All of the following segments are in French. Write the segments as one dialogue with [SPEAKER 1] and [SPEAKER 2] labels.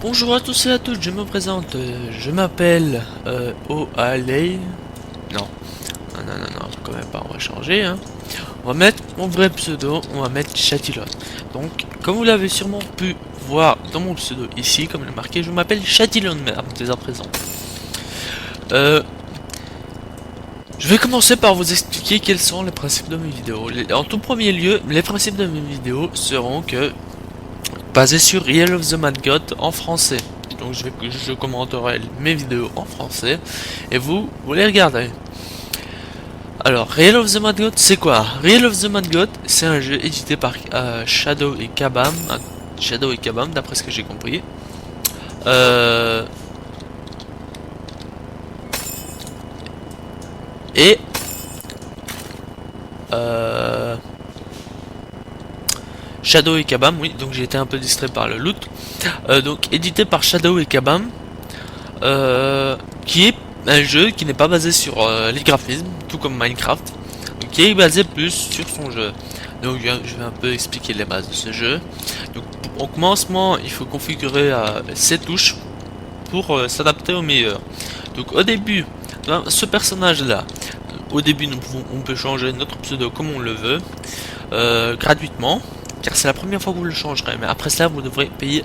[SPEAKER 1] Bonjour à tous et à toutes, je me présente, je m'appelle O'Haley. Non, non, quand même pas, on va changer, hein. On va mettre mon vrai pseudo, on va mettre Chatillon. Donc, comme vous l'avez sûrement pu voir dans mon pseudo ici, comme le marqué, je m'appelle Chatillon dès à présent. Je vais commencer par vous expliquer quels sont les principes de mes vidéos. En tout premier lieu, les principes de mes vidéos seront que basé sur Real of the Mad God en français. Donc je commenterai mes vidéos en français et vous les regarderez. Alors, Real of the Mad God, c'est quoi? Real of the Mad God, c'est un jeu édité par Shadow et Kabam, d'après ce que j'ai compris. Et Shadow et Kabam, oui, donc j'ai été un peu distrait par le loot. Donc édité par Shadow et Kabam, qui est un jeu qui n'est pas basé sur les graphismes, tout comme Minecraft, qui est basé plus sur son jeu. Donc je vais un peu expliquer les bases de ce jeu. Donc au commencement, il faut configurer ces touches pour s'adapter au meilleur. Donc au début, ce personnage là, au début on peut changer notre pseudo comme on le veut, gratuitement. Car c'est la première fois que vous le changerez, mais après cela vous devrez payer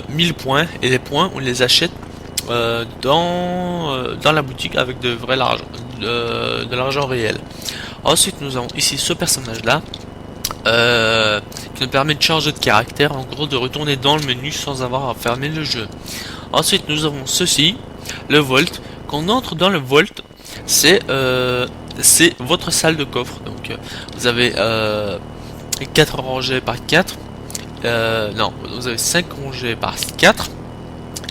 [SPEAKER 1] 1000 points, et les points on les achète dans la boutique avec de l'argent réel. Ensuite nous avons ici ce personnage là qui nous permet de changer de caractère, en gros de retourner dans le menu sans avoir à fermer le jeu. Ensuite nous avons ceci, le Vault. Quand on entre dans le Vault, c'est votre salle de coffre. Donc vous avez 4 rangées par 4. Non, vous avez 5 rangées par 4.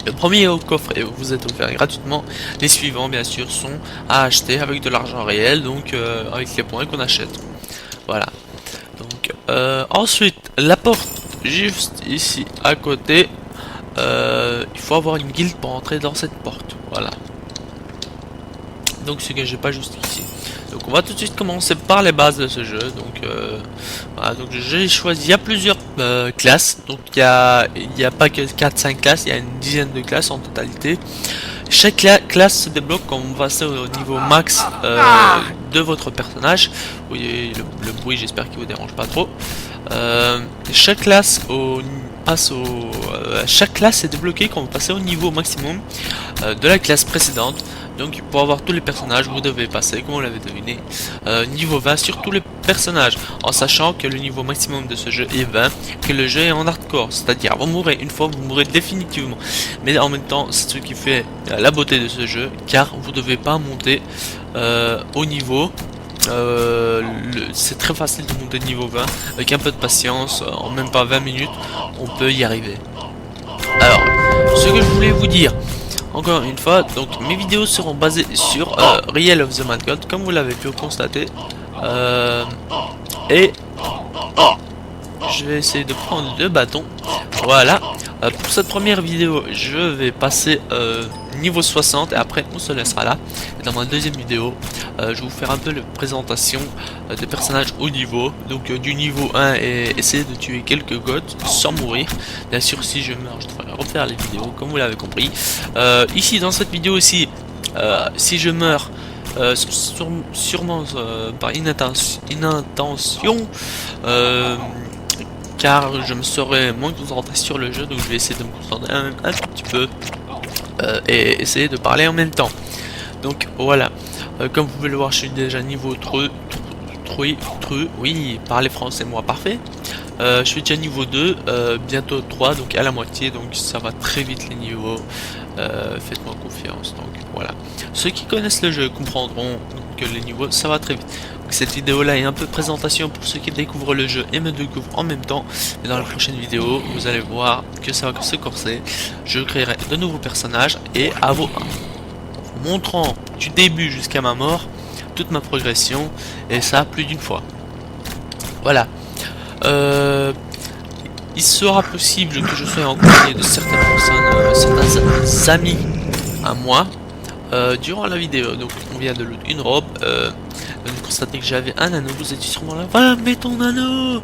[SPEAKER 1] Le premier est au coffre et vous êtes offert gratuitement. Les suivants, bien sûr, sont à acheter avec de l'argent réel, donc avec les points qu'on achète. Voilà. Donc, ensuite, la porte juste ici à côté. Il faut avoir une guilde pour entrer dans cette porte. Voilà. Donc, ce que j'ai pas juste ici. Donc on va tout de suite commencer par les bases de ce jeu. Donc voilà, donc j'ai choisi, il y a plusieurs classes. Donc il y a pas que 4-5 classes, il y a une dizaine de classes en totalité. Chaque classe se débloque quand vous passez au niveau max de votre personnage. Vous voyez le bruit, j'espère qu'il vous dérange pas trop. Chaque classe chaque classe est débloquée quand vous passez au niveau maximum de la classe précédente. Donc pour avoir tous les personnages, vous devez passer, comme on l'avait deviné, niveau 20 sur tous les personnages, en sachant que le niveau maximum de ce jeu est 20, que le jeu est en hardcore, c'est-à-dire vous mourrez une fois, vous mourrez définitivement. Mais en même temps, c'est ce qui fait la beauté de ce jeu, car vous ne devez pas monter au niveau. C'est très facile de monter niveau 20, avec un peu de patience, en même pas 20 minutes, on peut y arriver. Alors, ce que je voulais vous dire, encore une fois, donc mes vidéos seront basées sur Real of the Mad God, comme vous l'avez pu constater. Et je vais essayer de prendre le bâton. Voilà. Pour cette première vidéo, je vais passer niveau 60 et après on se laissera là. Et dans ma deuxième vidéo, je vais vous faire un peu la présentation des personnages au niveau. Donc du niveau 1 et essayer de tuer quelques goths sans mourir. Bien sûr, si je meurs, je devrais refaire les vidéos comme vous l'avez compris. Ici dans cette vidéo aussi, si je meurs, sûrement par inattention, car je me serais moins concentré sur le jeu, donc je vais essayer de me concentrer un tout petit peu et essayer de parler en même temps. Donc voilà, comme vous pouvez le voir, je suis déjà niveau 3, oui, parler français moi parfait. Je suis déjà niveau 2, bientôt 3, donc à la moitié, donc ça va très vite les niveaux. Faites-moi confiance. Donc voilà, ceux qui connaissent le jeu comprendront que les niveaux ça va très vite. Donc, cette vidéo là est un peu de présentation pour ceux qui découvrent le jeu et me découvrent en même temps. Et dans la prochaine vidéo, vous allez voir que ça va se corser. Je créerai de nouveaux personnages et à vous montrant du début jusqu'à ma mort toute ma progression, et ça plus d'une fois. Voilà. Il sera possible que je sois en compagnie de certaines personnes, certains amis à moi durant la vidéo. Donc on vient de loot une robe, vous constatez que j'avais un anneau, vous étiez sûrement là, voilà, mets ton anneau,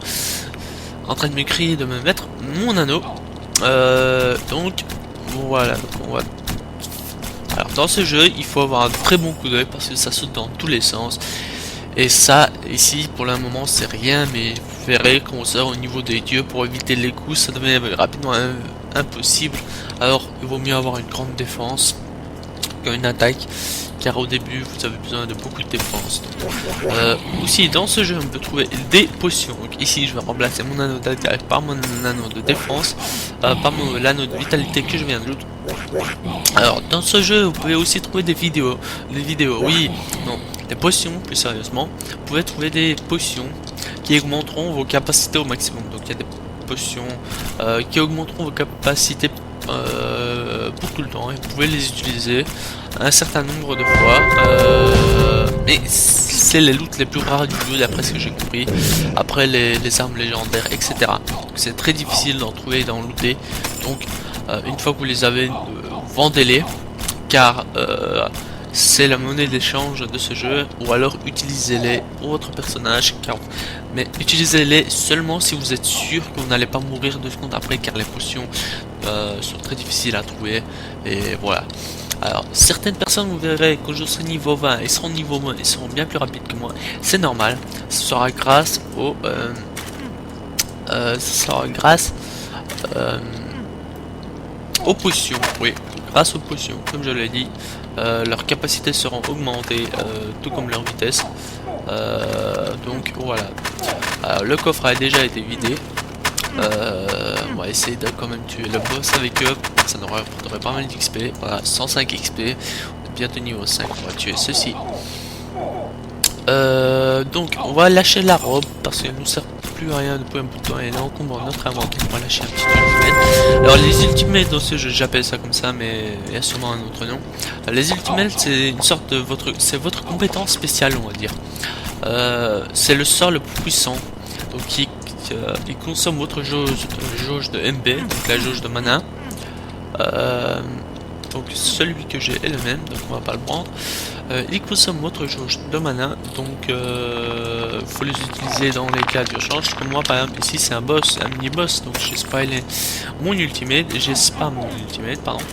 [SPEAKER 1] en train de me crier de me mettre mon anneau. Donc voilà, donc on va... Alors dans ce jeu, il faut avoir un très bon coup d'œil parce que ça saute dans tous les sens. Et ça, ici, pour le moment, c'est rien, mais vous verrez qu'on sort au niveau des dieux pour éviter les coups, ça devient rapidement impossible. Alors, il vaut mieux avoir une grande défense qu'une attaque, car au début, vous avez besoin de beaucoup de défense. Aussi, dans ce jeu, on peut trouver des potions. Donc ici, je vais remplacer mon anneau d'attaque par mon anneau de défense, par l'anneau de vitalité que je viens de l'autre. Alors, dans ce jeu, vous pouvez aussi trouver des vidéos. Oui, non, des potions, plus sérieusement. Vous pouvez trouver des potions qui augmenteront vos capacités au maximum. Donc, il y a des potions qui augmenteront vos capacités pour tout le temps. Et vous pouvez les utiliser un certain nombre de fois. Mais c'est les loots les plus rares du jeu, d'après ce que j'ai compris. Après les armes légendaires, etc. Donc, c'est très difficile d'en trouver et d'en looter. Donc, une fois que vous les avez, vendez-les, car c'est la monnaie d'échange de ce jeu, ou alors utilisez-les pour votre personnage, mais utilisez-les seulement si vous êtes sûr que vous n'allez pas mourir 2 secondes après, car les potions sont très difficiles à trouver, et voilà. Alors, certaines personnes, vous verrez, quand je serai niveau 20, ils seront niveau 20, ils seront bien plus rapides que moi, c'est normal, ce sera grâce au... aux potions, oui, grâce aux potions, comme je l'ai dit, leurs capacités seront augmentées, tout comme leur vitesse. Donc voilà. Alors, le coffre a déjà été vidé. On va essayer de quand même tuer le boss avec eux. Ça nous rapporterait pas mal d'XP. Voilà, 105 XP. On est bientôt niveau 5. On va tuer ceci. Donc on va lâcher la robe parce qu'elle nous sert plus à rien depuis un bout de temps et là on encombre notre inventaire. On va lâcher un petit ultimate. Alors les ultimates dans ce jeu, j'appelle ça comme ça, mais il y a sûrement un autre nom. Les ultimates, c'est une sorte de votre compétence spéciale, on va dire. C'est le sort le plus puissant, donc il consomme votre jauge de MB, donc la jauge de mana. Donc celui que j'ai est le même, donc on va pas le prendre. Il consomme votre jauge de mana, donc faut les utiliser dans les cas d'urgence. Comme moi par exemple ici c'est un boss, un mini boss, donc j'ai spoilé mon ultimate, j'ai spam mon ultimate, pardon.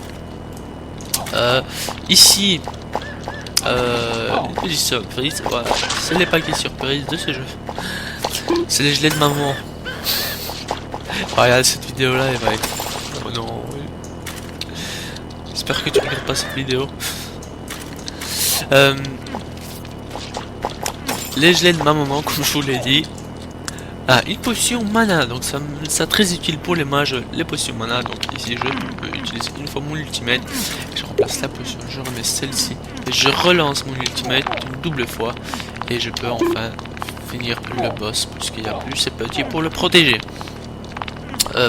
[SPEAKER 1] Ici une petite surprise, voilà, c'est les paquets surprises de ce jeu. C'est les gelées de maman. Regarde cette vidéo là, elle va être... Oh non, oui. J'espère que tu regardes pas cette vidéo. Les gelées de ma maman, comme je vous l'ai dit. Ah, une potion mana, donc ça très utile pour les mages, les potions mana. Donc ici je peux utiliser une fois mon ultimate, je remplace la potion, je remets celle-ci, et je relance mon ultimate une double fois, et je peux enfin finir le boss, puisqu'il n'y a plus ces petits pour le protéger.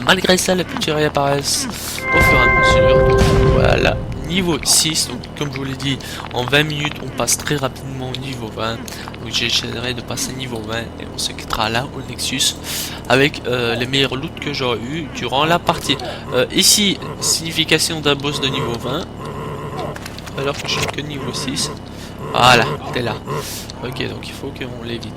[SPEAKER 1] Malgré ça, les petits réapparaissent au fur et à mesure. Donc, voilà, niveau 6. Donc, comme je vous l'ai dit, en 20 minutes, on passe très rapidement au niveau 20. Donc, j'essaierai de passer niveau 20 et on se quittera là au Nexus avec les meilleurs loots que j'aurai eu durant la partie. Ici, signification d'un boss de niveau 20, alors que je suis que niveau 6. Voilà, t'es là. Ok, donc il faut qu'on l'évite.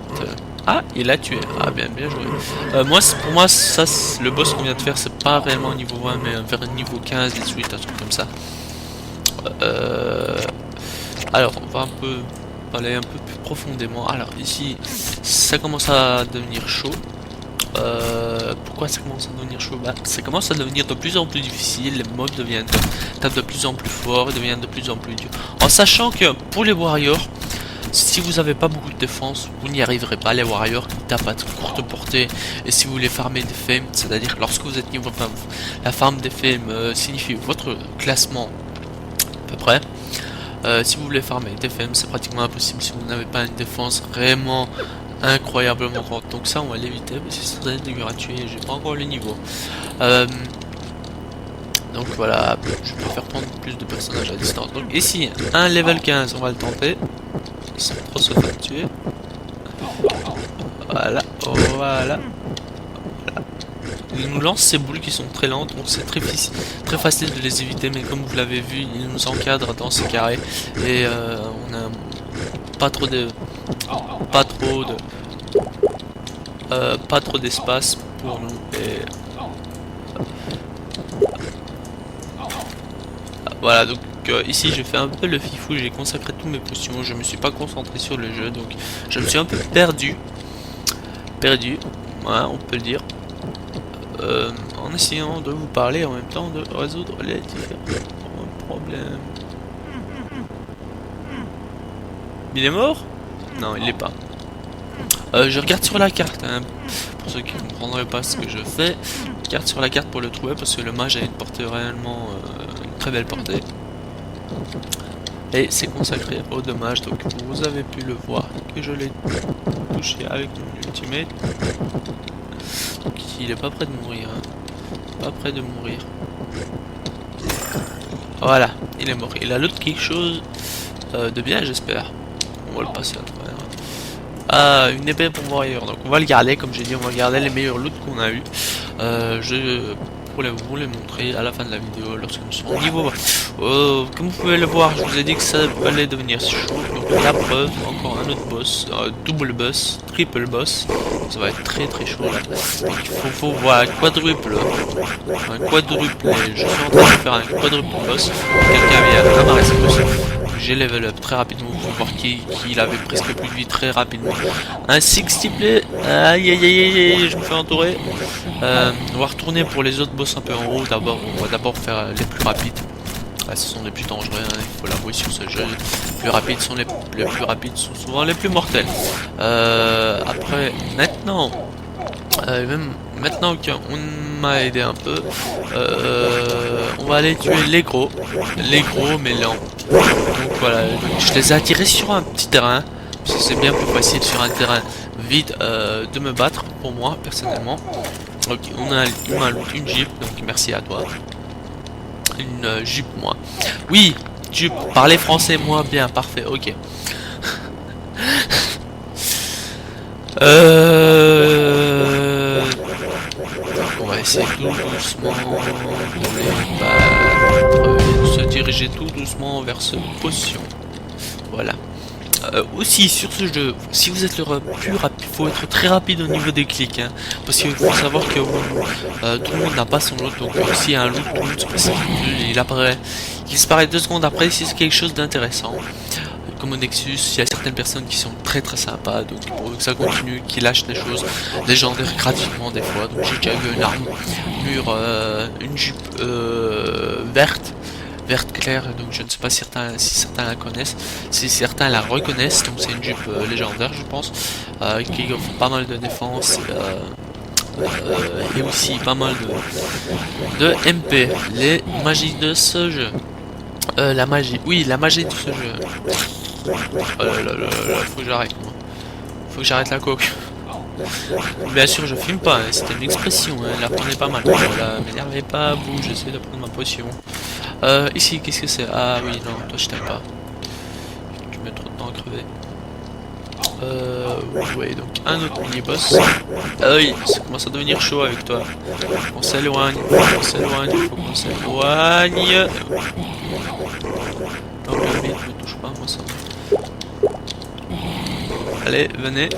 [SPEAKER 1] Ah, il a tué. Ah, bien joué. Pour moi, ça, le boss qu'on vient de faire, c'est pas réellement niveau 20, mais vers niveau 15, 18, un truc comme ça. Alors, on va aller un peu plus profondément. Alors, ici, ça commence à devenir chaud. Pourquoi ça commence à devenir chaud? Bah, ça commence à devenir de plus en plus difficile, les mobs deviennent de plus en plus forts, ils deviennent de plus en plus durs. En sachant que pour les warriors, si vous n'avez pas beaucoup de défense, vous n'y arriverez pas. Les warriors qui tapent à courte portée, et si vous voulez farmer des fames, c'est-à-dire lorsque vous êtes niveau 20, la farm des fames signifie votre classement à peu près. Si vous voulez farmer des fames, c'est pratiquement impossible si vous n'avez pas une défense vraiment incroyablement grande. Donc ça on va l'éviter parce que c'est très dur à tuer, j'ai pas encore le niveau. Donc voilà, je vais faire prendre plus de personnages à distance. Donc ici, un level 15, on va le tenter. Sans trop se faire tuer. Voilà, voilà. Il nous lance ces boules qui sont très lentes, donc c'est très facile de les éviter, mais comme vous l'avez vu, il nous encadre dans ce carré. Et on a pas trop d'espace pour nous. Et Voilà, donc ici j'ai fait un peu le fifou, j'ai consacré tous mes potions, je me suis pas concentré sur le jeu, donc je me suis un peu perdu, voilà, on peut le dire, en essayant de vous parler en même temps de résoudre les différents problèmes. Il est mort? Non, il l'est pas. Je regarde sur la carte, hein, pour ceux qui ne comprendraient pas ce que je fais. Je regarde sur la carte pour le trouver parce que le mage a une portée réellement une très belle portée. Et c'est consacré au dommage, donc vous avez pu le voir que je l'ai touché avec mon ultimate. Donc il est pas près de mourir, hein. Pas près de mourir. Voilà, il est mort. Il a l'autre quelque chose de bien, j'espère. On va le passer à travers. Ah, une épée pour warrior. Donc on va le garder, comme j'ai dit, on va garder les meilleurs loots qu'on a eu. Je pourrais vous les montrer à la fin de la vidéo lorsque nous serons au niveau. Comme vous pouvez le voir, je vous ai dit que ça allait devenir chaud. Donc la preuve, encore un autre boss, double boss, triple boss. Ça va être très très chaud là. Donc il faut voir un quadruple. Un quadruple. Je suis en train de faire un quadruple boss. Quelqu'un vient démarrer ce boss. J'ai level up très rapidement pour voir qu'il avait presque plus de vie très rapidement. Un 60 play, aïe aïe aïe aïe, je me fais entourer. On va retourner pour les autres boss un peu en haut. D'abord, on va d'abord faire les plus rapides. Ah, ce sont les plus dangereux, hein, il faut l'avouer sur ce jeu. Les plus rapides sont les plus rapides sont souvent les plus mortels. Après, maintenant, même maintenant qu'on m'a aidé un peu, on va aller tuer les gros mais lents. Donc voilà, je les ai attirés sur un petit terrain, parce que c'est bien plus facile sur un terrain vide de me battre pour moi personnellement. Donc on a une jeep, donc merci à toi. Une jupe moi. Oui, jupe, parler français moi bien, parfait, ok. On va essayer tout doucement de les battre et de se diriger tout doucement vers ce potion. Voilà. Aussi sur ce jeu, si vous êtes le plus rapide, il faut être très rapide au niveau des clics, hein, parce qu'il faut savoir que tout le monde n'a pas son loot, donc s'il y a un loot, tout le monde se précipite, il apparaît, il disparaît 2 secondes après si c'est quelque chose d'intéressant. Comme au Nexus, il y a certaines personnes qui sont très très sympas, donc pour que ça continue, qui lâchent des choses légendaires gratuitement des fois. Donc j'ai déjà eu une arme mûre, une jupe verte claire, donc je ne sais pas si certains la connaissent, si certains la reconnaissent, donc c'est une jupe légendaire je pense, qui offre pas mal de défense et aussi pas mal de MP. Les magies de ce jeu, la magie de ce jeu. Oh là là là là, faut que j'arrête moi. Faut que j'arrête la coque. Bien sûr je filme pas, hein, c'était une expression, hein, la prenez pas mal. Voilà, m'énervez pas, vous, j'essaie de prendre ma potion. Ici, qu'est-ce que c'est? Ah oui, non, toi je t'aime pas. Tu mets trop de temps à crever. Ouais, donc un autre mini-boss. Ah oui, ça commence à devenir chaud avec toi. On s'éloigne, il faut qu'on s'éloigne. Donc le vide ne touche pas, moi ça va. Allez, venez.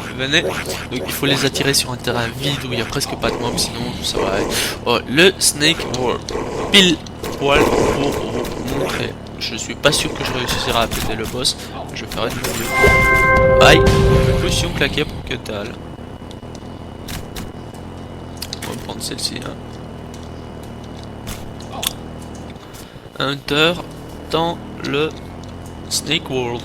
[SPEAKER 1] Donc il faut les attirer sur un terrain vide où il n'y a presque pas de mobs, sinon ça va aller. Oh, le Snake World. Pile poil pour vous montrer. Je suis pas sûr que je réussirai à péter le boss. Je ferai de mon mieux. Aïe, une potion claquée pour que dalle. On va prendre celle-ci. Hein. Hunter dans le Snake World.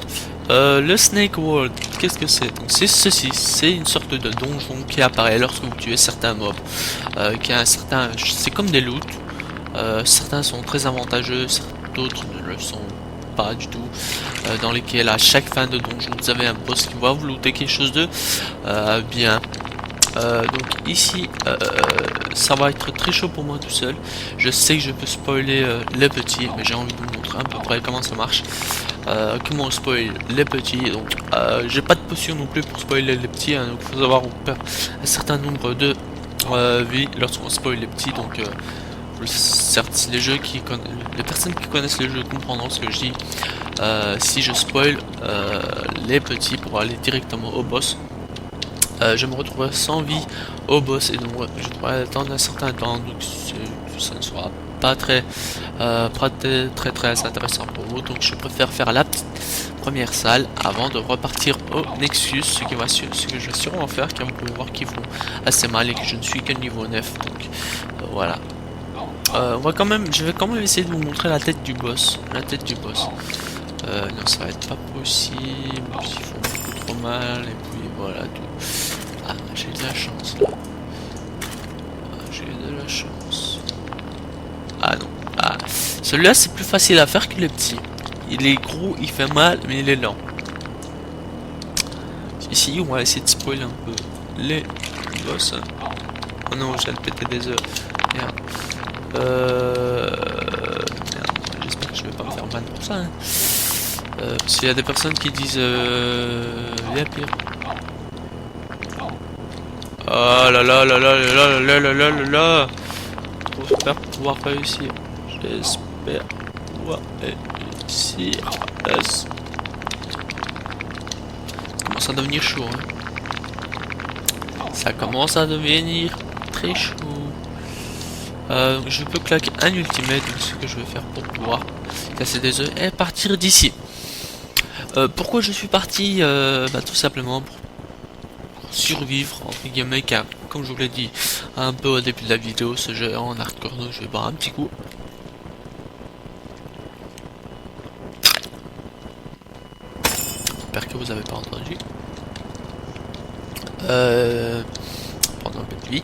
[SPEAKER 1] Le Snake World, qu'est-ce que c'est? Donc c'est ceci, c'est une sorte de donjon qui apparaît lorsque vous tuez certains mobs. C'est comme des loots. Certains sont très avantageux, d'autres ne le sont pas du tout. Dans lesquels à chaque fin de donjon vous avez un boss qui va vous looter quelque chose de bien. Donc ici ça va être très chaud pour moi tout seul. Je sais que je peux spoiler les petits, mais j'ai envie de vous montrer à peu près comment ça marche. Comment on spoil les petits. Donc j'ai pas de potion non plus pour spoiler les petits, hein, donc il faut savoir on perd un certain nombre de vies lorsqu'on spoil les petits. Donc certes les personnes qui connaissent le jeu comprendront ce que je dis. Si je spoil les petits pour aller directement au boss, je me retrouverai sans vie au boss et donc je devrais attendre un certain temps, donc ça ne sera pas très intéressant pour vous, donc je préfère faire la petite première salle avant de repartir au Nexus, ce que je vais sûrement faire, car vous pouvez voir qu'ils vont assez mal et que je ne suis que niveau 9, donc voilà. Je vais quand même essayer de vous montrer la tête du boss. Non, ça va être pas possible. Ils font beaucoup trop mal. Et puis voilà tout. Ah, j'ai de la chance là. J'ai de la chance. Ah non. Ah, celui-là c'est plus facile à faire que le petit. Il est gros, il fait mal, mais il est lent. Ici, on va essayer de spoiler un peu les boss. Oh non, j'ai pété des œufs. Merde. J'espère que je vais pas me faire mal pour ça. Hein. Parce qu'il y a des personnes qui disent il y a pire. Oh là là là là là là là là là là là. J'espère pouvoir réussir. J'espère pouvoir réussir. Ça commence à devenir chaud. Hein. Ça commence à devenir très chaud. Je peux claquer un ultimate, donc ce que je vais faire pour pouvoir casser des œufs et partir d'ici. Pourquoi je suis parti tout simplement pour survivre entre guillemets, car comme je vous l'ai dit un peu au début de la vidéo, ce jeu est en hardcore, donc je vais boire un petit coup. J'espère que vous avez pas entendu. Prendre un peu de vie.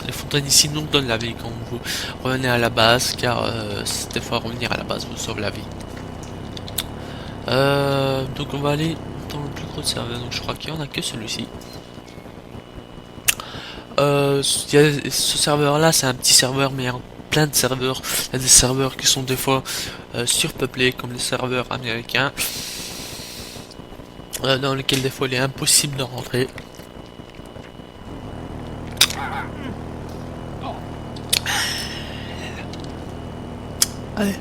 [SPEAKER 1] Les fontaines ici nous donnent la vie quand vous revenez à la base, car des fois revenir à la base vous sauve la vie. Donc on va aller dans le plus gros serveur, donc je crois qu'il n'y en a que celui-ci. Ce serveur là c'est un petit serveur, mais il y a plein de serveurs. Il y a des serveurs qui sont des fois surpeuplés, comme les serveurs américains, dans lesquels des fois il est impossible de rentrer. Allez.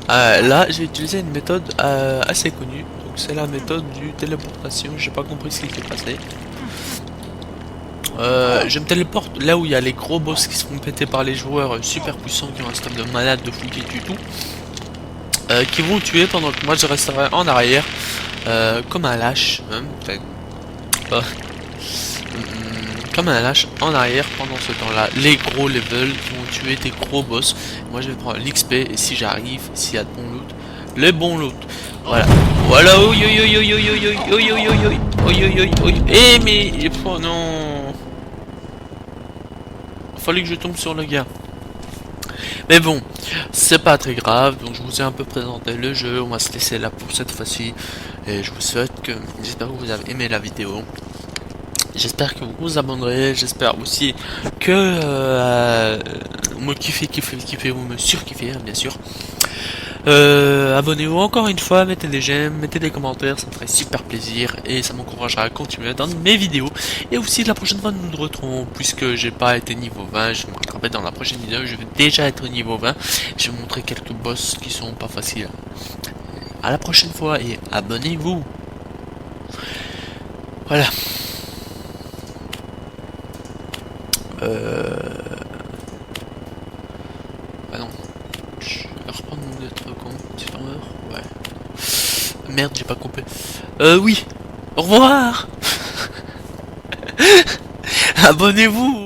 [SPEAKER 1] Là, j'ai utilisé une méthode assez connue. Donc, c'est la méthode du téléportation. J'ai pas compris ce qui s'est passé. Je me téléporte là où il y a les gros boss qui seront pétés par les joueurs super puissants qui ont un stade de malade, de fou qui tue tout. Qui vont tuer pendant que moi je resterai en arrière comme un lâche. Comme un lâche en arrière pendant ce temps-là. Les gros levels qui vont tuer des gros boss. Moi je vais prendre l'XP et si j'arrive, s'il y a de bon loot, les bons loot. Voilà. Voilà. Eh mais oh non. Fallait que je tombe sur le gars. Mais bon, c'est pas très grave. Donc je vous ai un peu présenté le jeu. On va se laisser là pour cette fois-ci. Et je vous souhaite que j'espère que vous avez aimé la vidéo. J'espère que vous vous abonnerez, j'espère aussi que vous me kiffez, vous me surkiffez, bien sûr. Abonnez-vous encore une fois, mettez des j'aime, mettez des commentaires, ça me ferait super plaisir et ça m'encouragera à continuer dans mes vidéos. Et aussi la prochaine fois nous nous retrouvons, puisque j'ai pas été niveau 20, je vais me rattraper dans la prochaine vidéo, je vais déjà être niveau 20. Je vais vous montrer quelques boss qui sont pas faciles. À la prochaine fois et abonnez-vous. Voilà. Bah non. Je vais reprendre mon autre compte. Serveur. Ouais. Merde, j'ai pas coupé. Oui. Au revoir. Abonnez-vous.